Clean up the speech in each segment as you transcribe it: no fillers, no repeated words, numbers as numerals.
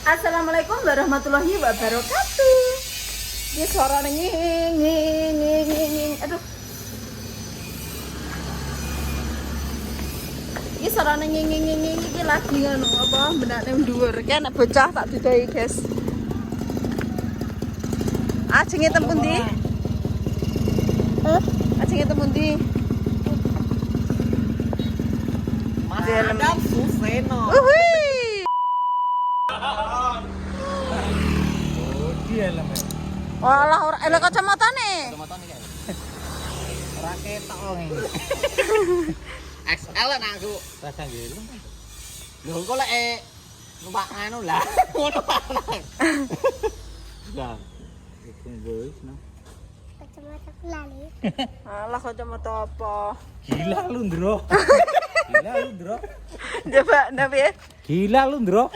Assalamualaikum warahmatullahi wabarakatuh. Ini suara nging. Aduh. Ini suara nging iki lagi ngono apa benake dhuwur. Ki anak bocah tak didahi, guys. Ajenge teng pundi? Ajenge teng pundi? Madam Suseno. Walah ora elek kacamatane. Kacamatane kae. Ora ketok ngene. XL nak aku. Rasa nggih. Lho kok lek numpak anu lah. Ngono Pak. Lah. Iku wis no. Kacamata lali. Alah kacamata apa? Gila lu, Ndro. Gila lu, Ndro. Coba nabi ya. Gila lu, Ndro.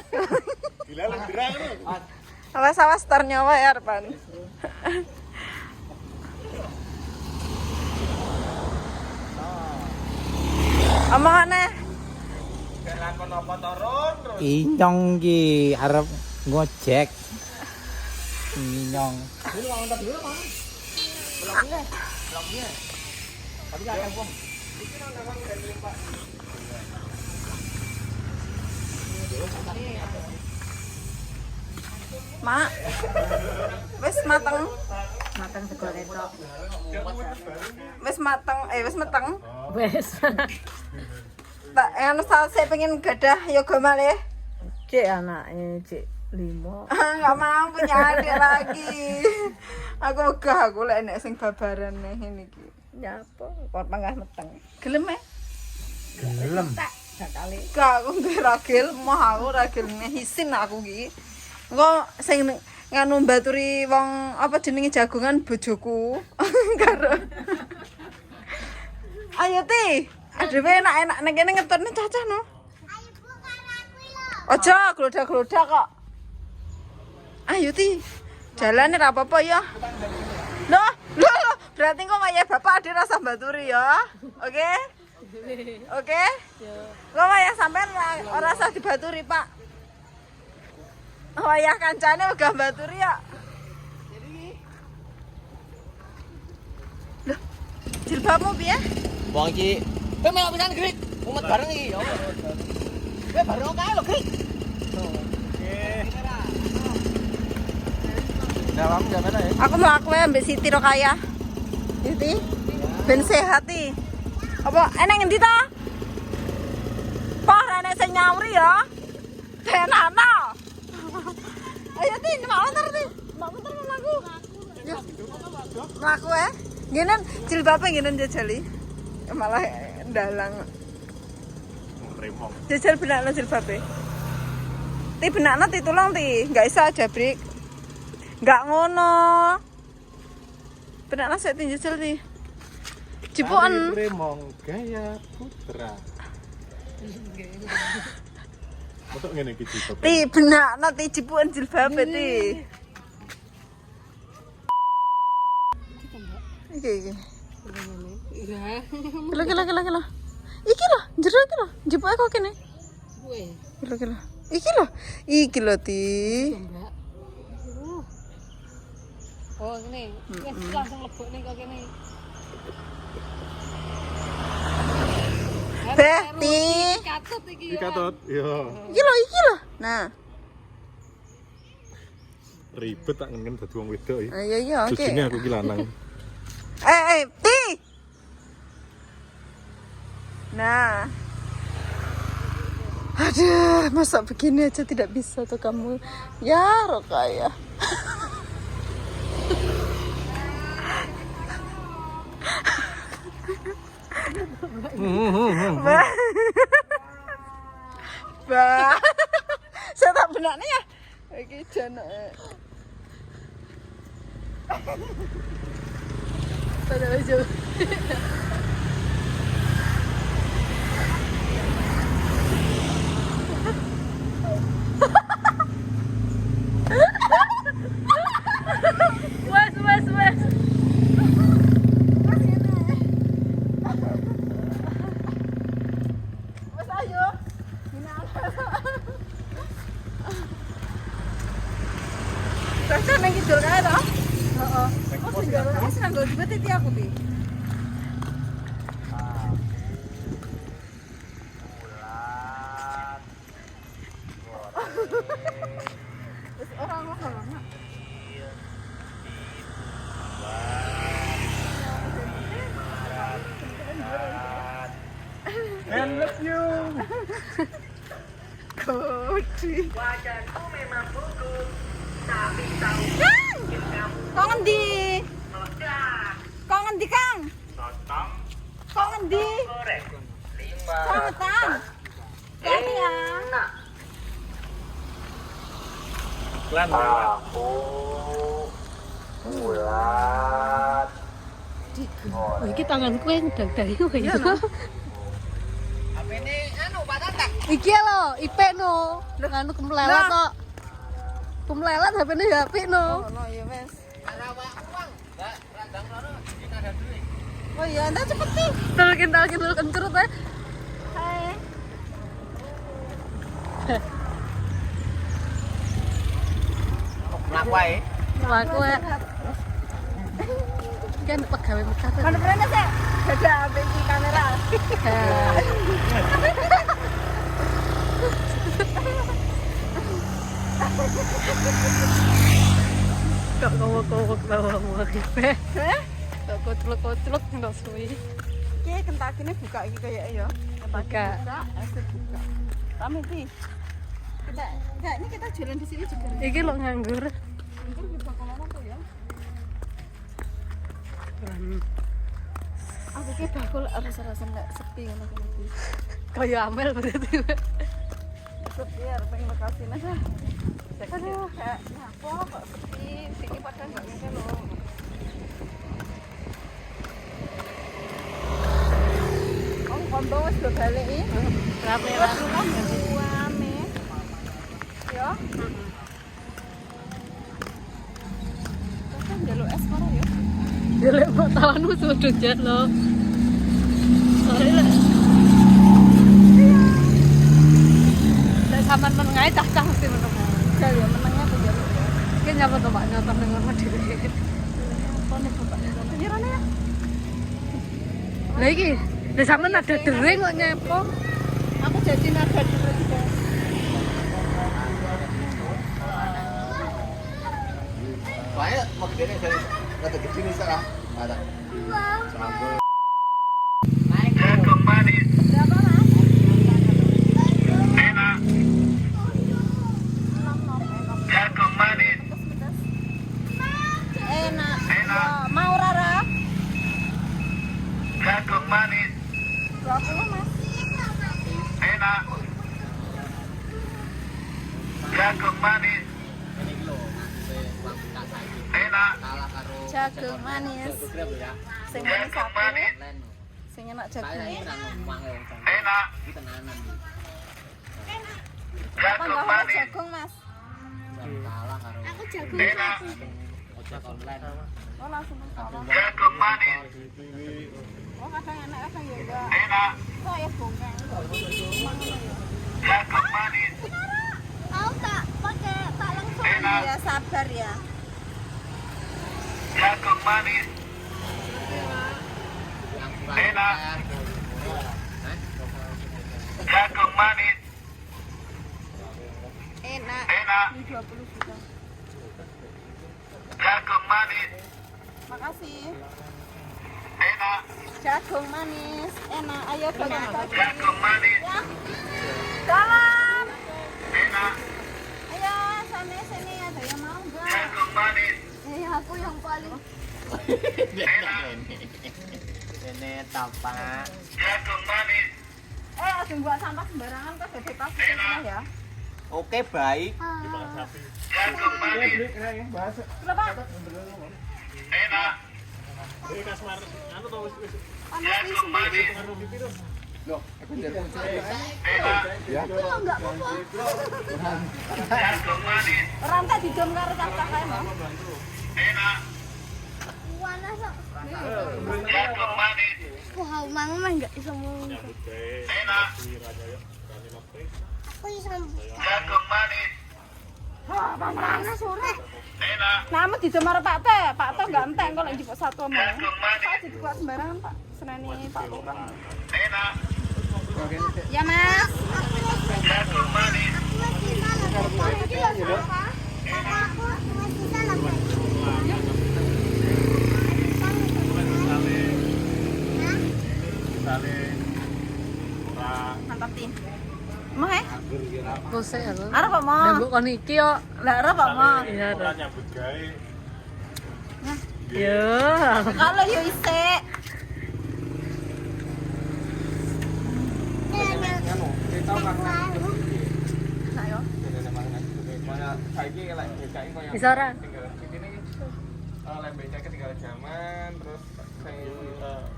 Awas ternyawa ya Arpan. Omongane. Lakon apa turun terus? Inyong ki arep ngojek. Inyong. Dulu mau ntar dulu, Mang. Bloknya. Tapi enggak ada, Bang. Iki nang nang dari Pak. Mak. Wis mateng. Matang segala ketok. Wis meteng. Wes. Tak anu saya pengen gadah yoga malih. Cek anake, Cek 5. Enggak mau punya adik lagi. Aku megah aku lek nek sing babaran ngene iki. Nyapa? Kok pangah meteng. Gelem e? Gelem. Sakali. Gak aku duwe ragil, mah aku ragil hisin aku iki. Engko sing nganu mbaturi wong apa jenenge jagongan bojoku. Karo. Ayo Ti. Aduh enak-enak nek kene ngetutne cacah no. Ayo Bu karo aku lho. Aja glodak-glodak kok. Ayo Ti. Jalane ra apa-apa ya. Loh, berarti kok wayah bapak ade rasa baturi ya. Oke? Oke? Kok wayah sampean ora usah dibaturi, Pak. Wayah kancane uga baturi ya. Loh, jilbabmu piye? Wong iki melok pisan Grik. Umet bareng iki ya. Bareng kae lho, Grik. Dalam jalan ya. Aku mlaku ambek Siti Rokaya. Siti. Ben sehat iki. Apa enek ngendi ta? Pak enek sing nyauri ya. Denana. Ayo Ti, mau motor Ti. Mau motor mlaku. Mlaku ya. Ngene jilbabe ngene jajali. Malah ndalang. Jajal benakno jilbabe. Ti benakno Ti tulung Ti, enggak isa jabrik. Enggak ngono. Benakno sik Ti jajal Ti. Jipuken. Remong gaya putra. Betul ngene iki jilbab. Ti benakno Ti jipuken jilbabe Ti. Iki. Kilo. Iki lho, jero iki lho. Jipuke kok kene. Kilo. Iki lho Ti. Oh, ngene. Wes langsung lebokne kok kene. Beh, Ti. Katut iki ya. Dikatut, iya. Iki lho. Nah. Ribet tak ngene dadi wong wedok iki. Iya, oke. Sujine aku ki lanang. Ti. Nah. Aduh, masa begini aja tidak bisa tuh kamu. Ya, Rokaya. Bah. Saya tak benar nih ya. Iki jana. Pada baju. Wes. Mas ayo. Adi. Kang, kok ngendi? Kok ngendi, Kang? Kok ngendi? Kang. Hati ya. Lan. Oh, iki tanganku yang dari kowe ya. Apa ini anu Pak Tata? Iki lho, IP no. Anu kemlelet kok. Kemlelet HP-ne ya apik no. Oh, ya wes. Rawa uang. Enggak, randang rono iki ada duit. Oh iya, entar cepet sih. Talkin kencurut ya. Hai. Mlaku ae. Aku ya. Kan pegawai Mekah tuh. Mana pernah sih? Ada ambil di kamera. Kok ngowok-ngowok bawa kipe. Heh? Kok kocelok-kocelok ndak suwi. Ki kentakine buka iki kayak ya. Buka. Asik buka. Rame sih. Ini kita jualan di sini juga. Iki lo nganggur. Mungkin kita kemana tuh ya? Aku ki bakul rasa-rasa nggak sepi ngono kuwi. Kayak Amel berarti. Sepi arep pengen makasih aja. Aduh, kayak apa kok sepi? Sini pada nggak ngene lho. Oh, kondo wis do balik iki. Rame-rame. Rame. Ya. Kan njaluk es karo ya. Ya lek mau tawanmu sudut jalo. Soalnya lek sampean menengae cah-cah mesti meneng. Jal ya menengnya tuh jaluk ya. Iki nyapa to Pak nyotor ning ngono dhewe. Kono bapaknya kono. Nyirane ya. Lah iki, lek sampean ada dering kok nyepo. Aku jadi nada dulu juga. Soalnya mau gede dari kata kecil nih salah. Ada. Sambal. Naik jagung manis. Berapa, Mas? Enak. Jagung manis. Enak. Mau Rara? Jagung manis. 20, Mas. Enak. Jagung manis. Enak. Jagung manis. Sing manis satu. Sing enak jagung. Enak. Jagung Tambah manis. jagung, Mas. Aku jago. Enak. Oh, langsung tolong. Jagung manis. Oh, kadang enak, kadang ya enggak. Enak. Kok ya bongkang. Jagung manis. Mau tak pakai tak langsung. Enak. Ya sabar ya. Jagung manis. Enak. Jagung manis. Enak. Enak. Ini 20 juta. Jagung manis. Makasih. Enak. Jagung manis. Enak. Ayo pegang kaki. Jagung manis. Ya. Salam. Enak. Ayo sana sini ada yang mau enggak? Jagung manis. Aku yang paling. Enak. Ini tapak. Jagung manis. Langsung buat sampah sembarangan kan gede pas ya. Oke, baik. Jagung manis. Berapa? Enak. Jagung manis. Enak. Enggak apa-apa. Jagung manis. Rantai di dom karo cak-cak kae mau. Enak. Wana sok. Jagung manis. Wah, mang mah enggak bisa ngomong. Enak. Aku bisa ngomong. Jagung manis. Wah, mana sore. Enak. Nama di demar Pak Teh. Pak Teh enggak entek kok lek jipuk satu omong. Jagung manis. Pak dibuat sembarangan, Pak. Seneni Pak Lurah. Enak. Ya, Mas. Jagung manis. Mantap, Tin. Mah Kose ya lo. arep apa mau? Nembok kon iki yo. Lah arep apa mau? Iya. Ora nyambut gawe. Yo. Kalau yo isik. Anu, kita makan. Ayo. Saiki lek becake koyo Bisa ora? tinggal ini lek becake ketinggalan zaman terus sing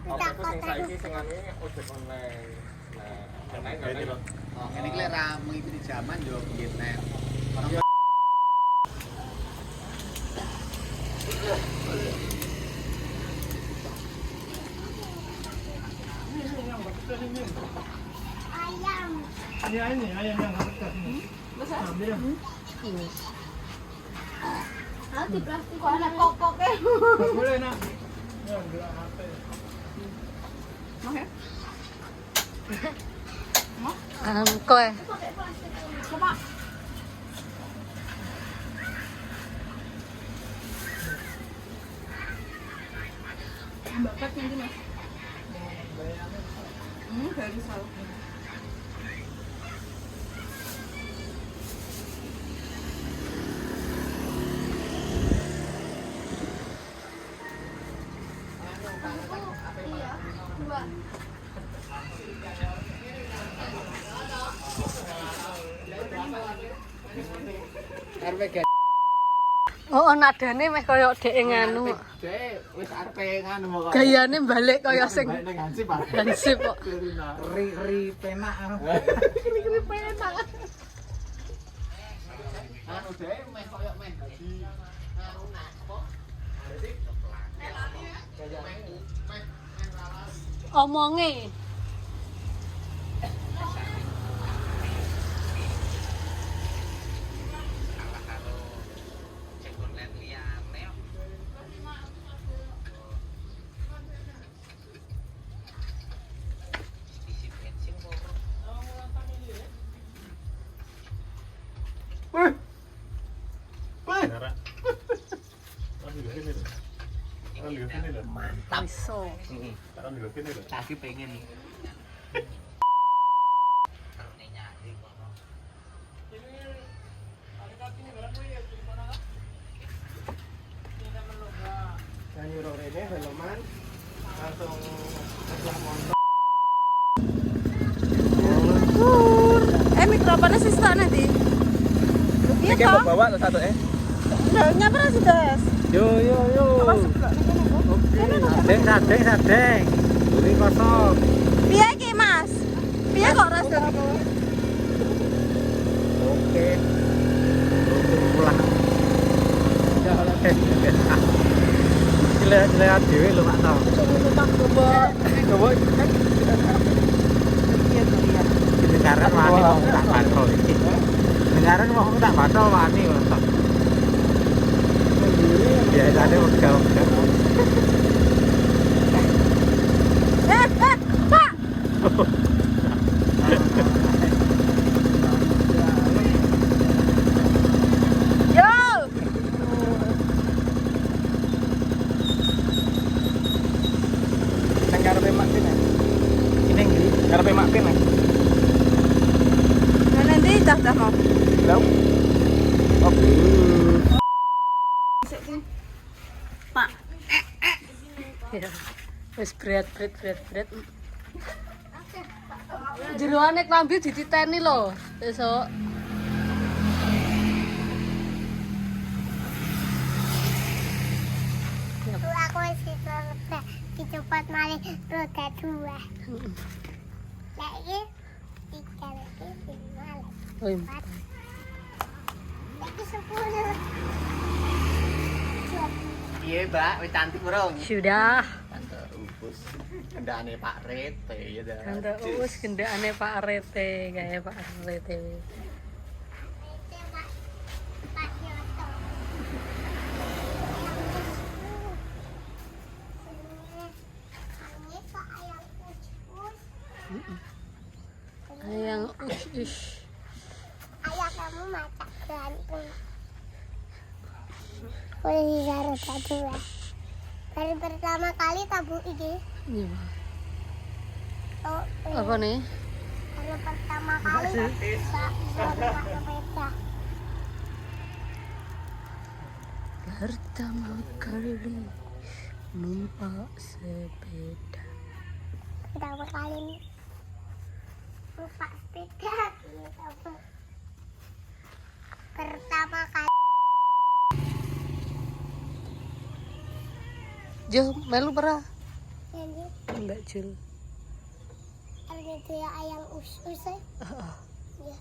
apa itu sing saiki sing anu ojek online. Nah, online Ini loh. ini ki lek ra mengikuti zaman yo internet. Orang Ya ini ayam yang harus kasih. Ambil ya. Nanti plastik kok ana kokoknya. Boleh nak. Ya enggak HP. Mau ya? Koe. Coba. Mbak Pet nanti mas. Dari salah. Oh, nadane meh koyo dhek nganu. Dek, wis arepe nganu kok. Gayane balik koyo sing Ning Hansip ah. hansip kok. Ri penak. Anu dek meh koyo meh dadi anu nak apa? Omonge. Cara. Ambil sini loh. Ambil sini loh. Iso. Ambil sini loh. Kaki pengen. Saya nyuruh Rene helman langsung sebelah motor. Mikrofonnya sih nanti. Iya toh? bawa lo satu Nyapa sih Des? Yo. Sadeng. Buri kosong. Piye iki Mas? Piye kok rasa? Oke. Pulang. Gila dhewe lho Pak Tom. Coba. Dengaran wani mau tak patrol iki. Dengaran mau tak patrol wani kok. Biasane wegah-wegah. Pak. Yo. Nang karepe Mak Pin. Ini ndi? Karepe Mak Pin. Nah, nanti dah mau. Lho. Oke. Pak. Ya. Wis berat. Jeroane klambi dititeni lho, besok. Aku masih cepat mari roda 2. Lagi 3 lagi 5 Oi. lagi 10. Iya, Mbak, wis cantik, Bro. Sudah. Tante Upus. Kendane Pak Rete ya dah. Tante Uus gendakane Pak Rete, gaya Pak Rete. Pak Yoto. Ini kok ayam ucus. Yang us. Ayah kamu masak gantung. Udah bisa roda 2. Baru pertama kali tabu ini. Iya. Oh, Apa nih? Baru pertama kali bisa numpak sepeda. Pertama kali numpak sepeda. Pertama kali numpak sepeda. Pertama kali. Jul, melu pernah? Jadi Enggak, Jul. ada dia ayam usus ya. Ya.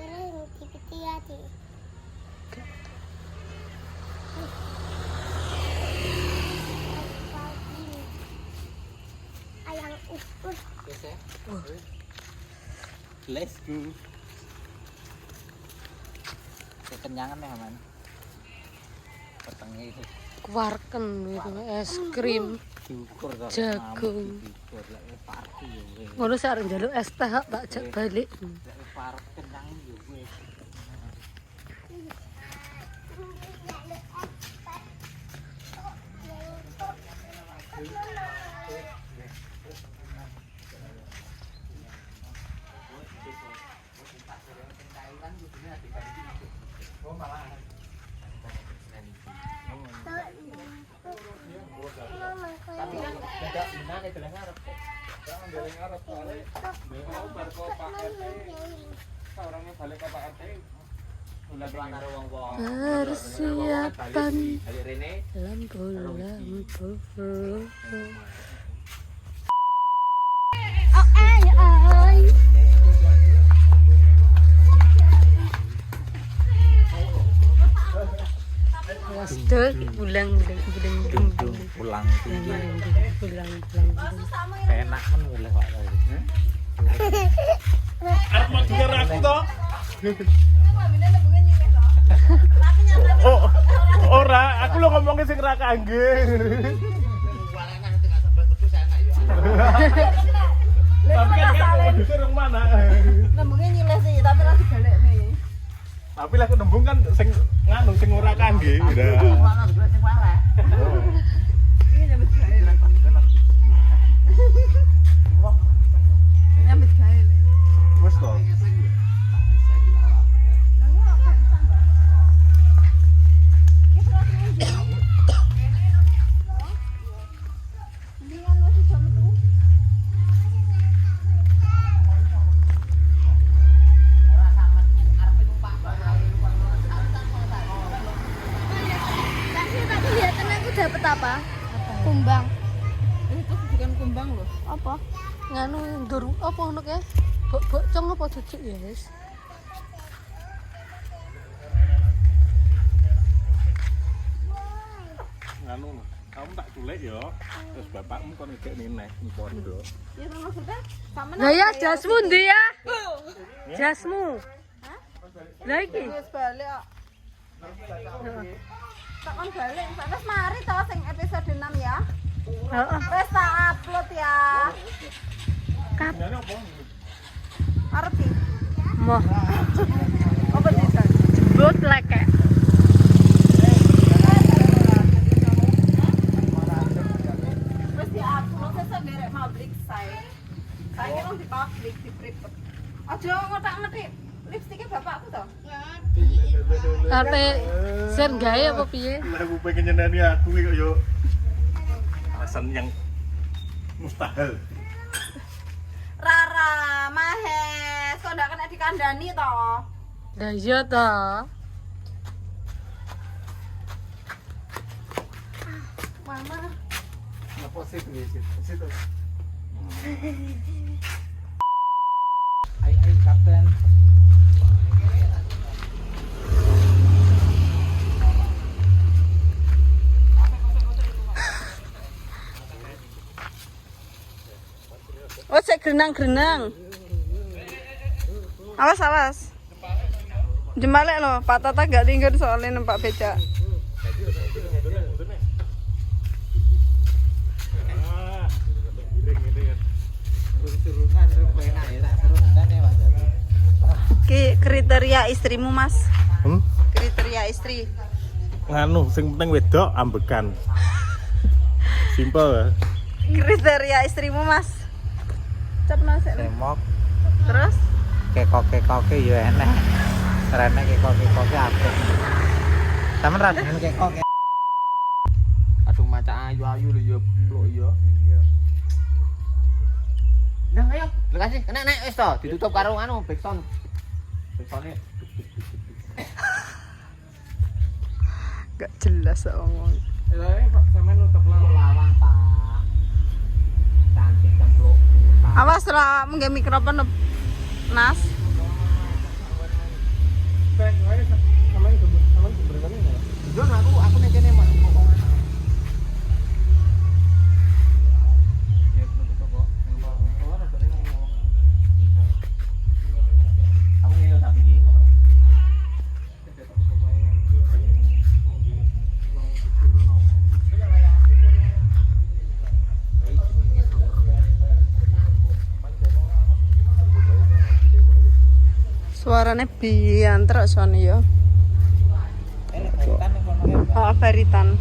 Ini yang tipiti ya di. Ayam usus. Let's go. Kekenyangan ya man. Petengnya itu Kuarken itu es krim. syukur to. Jagung. Syukur lek party yo wis. Ngono sih arep njaluk es teh tak jak balik. Lek party kenyang yo wis. Tapi kan tidak benar itu yang ngarep kok. Jangan dari ngarep soalnya mau bar kok Pak RT. Orangnya balik ke Pak RT. Ulah doang wong-wong. Persiapan Dari Rene. lampu-lampu. Lasdol pulang. Pulang Pulang. enak kan mulai Pak. Arep mau dengar aku toh? Oh, ora, aku lo ngomongin sing ra kangge. Tapi kan kan durung mana. Nembungnya nyileh sih, tapi lagi balik nih. Tapi lah nembung kan sing nganu sing ora kangge. Mana juga sing warak. Ini nyambut gawe. Nyambut gawe. Wes to. Dapat apa? Kumbang. Itu bukan kumbang loh. Apa? Nganu ndur apa ngono kae? Bok-bok apa cucuk ya, guys? Nganu, kamu tak culik ya. Terus bapakmu kon ngejek neh ning pondok. Ya maksudnya sama Lah ya jasmu ndi ya? Jasmu. Lah iki. wis balik kok. Tak kon balik, terus mari to sing episode 6 ya. Heeh. Wes tak upload ya. Ngene apa? Arep iki. Moh, Apa desain? jebut leke. Wes di-upload sesuk derek publik saya. Saya kan di publik di private. Aja ngotak-ngetik lipstiknya bapakku to. Kate sen gawe apa piye? Lah aku pengen nyeneni aku iki kok yo. Alasan yang mustahil. Rara, Mahes, kok ndak kena dikandani toh? Lah iya ta. Mama. Apa sih situ? Ai kapten. Oh, cek grenang-grenang. Awas, awas. Jembalik loh, Pak Tata gak tinggal soalnya numpak becak. Turunan enak ya, tak turunan ya Mas. Kriteria istrimu, Mas. Kriteria istri. Nganu, sing penting wedok ambekan. Simpel ya. Kriteria istrimu, Mas. Cepno sik. Semok, Terus? Kekok-kekoke yo enek. Rene kekok-kekoke apik. Sampeyan ra dengan kekok. Adung maca ayu-ayu lho yo blok yo. Nah, ayo, lekasi, kena naik wis to, ditutup karo anu backsound. Backsound-e. Gak jelas ngomong. Lah, kok sampean nutup lawang, Pak. Cantik cempluk. Awas lah mengge mikrofon Nas. Baik, sampean keberatan enggak? Jon aku nek kene mak ngomong. Ya tutup kok. Aku ngene tapi iki. Suaranya bian terus soalnya ya. Oh, baritan.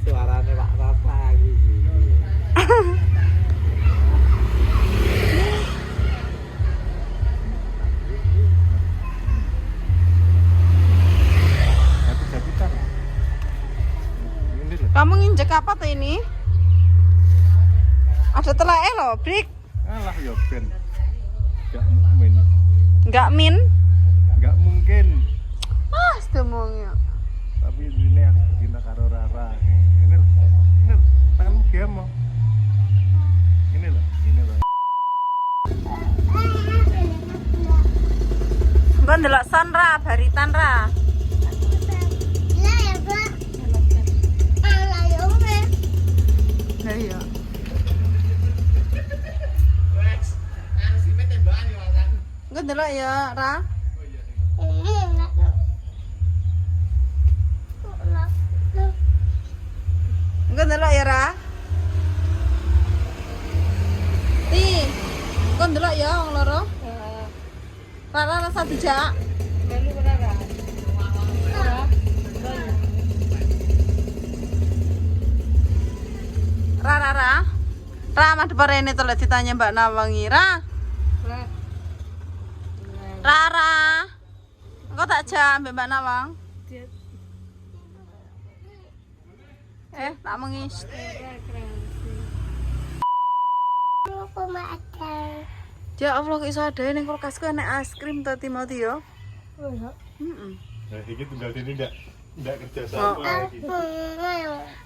Suarane Pak Papa iki. Japit-japitan. Ini lho. Kamu nginjek apa tuh ini? Ada teleknya loh, Brik. Alah ya ben. Gak mungkin. Nggak min? Gak mungkin. Ah, sedemongnya. Tapi ini aku betina karo Rara. Ini loh. Ini loh. Tanganmu game mau. Ini loh. Ini loh. Mbak ndelok son ra, baritan ra. Lah ya, Pak. Lah ya, Mbak. Lah iya. Enggak ndelok ya, Ra. Enggak tuh. Enggak ndelok ya, Ra. Ti. Kok ndelok ya wong loro? Rara rasa dijak. Ra. Ra mah depan rene to lek ditanya Mbak Nawangi, Ra. Rara. Engko tak jam Mbak Nawang. Tak mengis. Aku mau ada. Ya Allah kok iso ada ning kulkasku enek es krim to Timothy yo. Oh, ya. Heeh. Nah, iki tunggal sini ndak kerja Oh. sama lagi.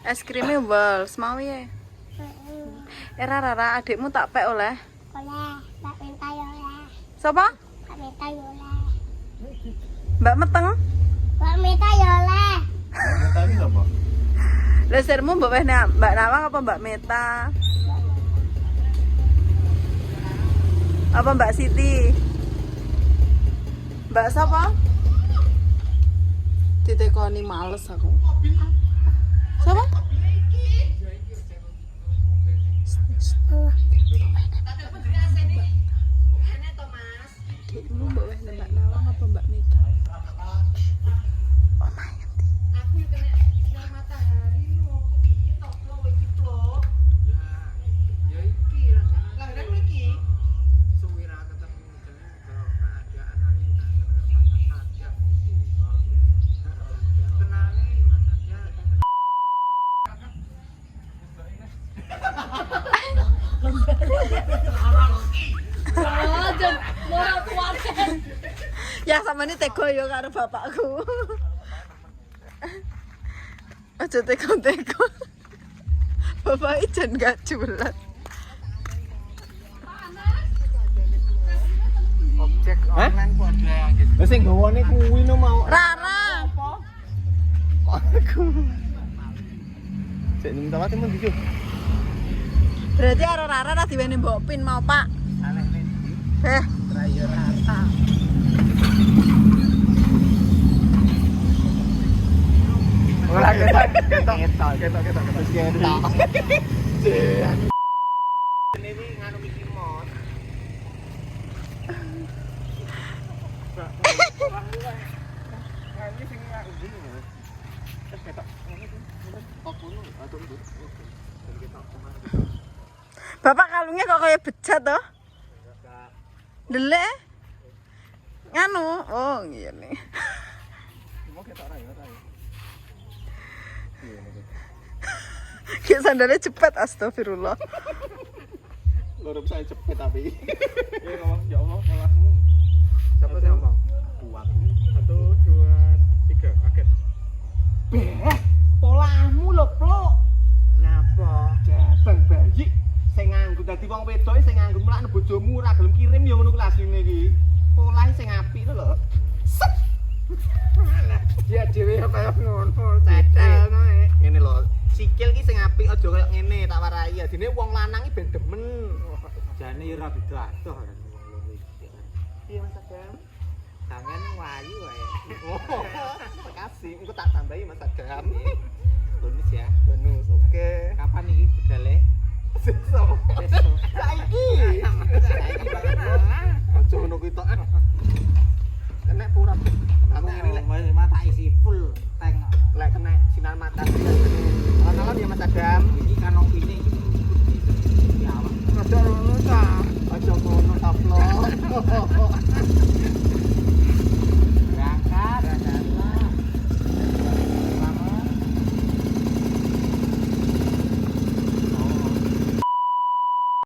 Es krimnya Wals mau ya. Rara adikmu tak pek oleh. Oleh, tak minta ya oleh. Siapa? Tak minta ya oleh. Mbak Meteng. Tak minta ya oleh. Meta iki sapa? Lesermu Mbak Nawang apa Mbak Meta? Apa Mbak Siti? Mbak siapa? Ditekoni males aku. Siapa? Adikmu Mbak Nawang apa Mbak Meta? Oh my God. Ya sama ini teko yo karo bapakku. Aja teko-teko. Bapak ijan gak julat. Objek online kok ada yang gitu. Lah sing gawane kuwi no mau. Rara. Aku. Cek ning tempat temen iki. Berarti karo Rara ra diweni mbok pin mau, Pak. Saleh nih. Rayo rata. Ora ketok. Ini nganu iki mod. Nganu sing nganu. Bapak kalungnya kok kayak bejat toh? Delek. Nganu. Oh, ngene. Kayak sandalnya cepet, astagfirullah. Lorong saya cepet tapi. Iya ngomong, ya Allah, polahmu. Siapa sih ngomong? Kuat. 1, 2, 3, kaget. Polahmu lho, Pluk. Napa? Jabang bayi sing nganggo dadi wong wedok sing nganggo mulakne bojomu ora gelem kirim ya ngono ku asline iki. Polahe sing apik lho. Set. Dia dhewe kaya ngono, cedel nae. Ngene lho, sikil ki sing apik aja kaya ngene tak warai. Adine wong lanang iki ben demen. Jane ya ora beda adoh kan wong loro iki. Piye Mas Adam? Tangan wayu wae. Oh, makasih. Engko tak tambahi Mas Adam. Bonus ya. Bonus, oke. Kapan iki budale? Sesuk. Besok. Saiki. Saiki banget. Aja ngono kuwi tok. Kena pura. Kamu mata isi full tank. Lek kena sinar matahari. Alon-alon ya Mas Adam. Iki kanopine iki putih. Ya awak. Aja ngono ta. Aja ngono ta, Plok.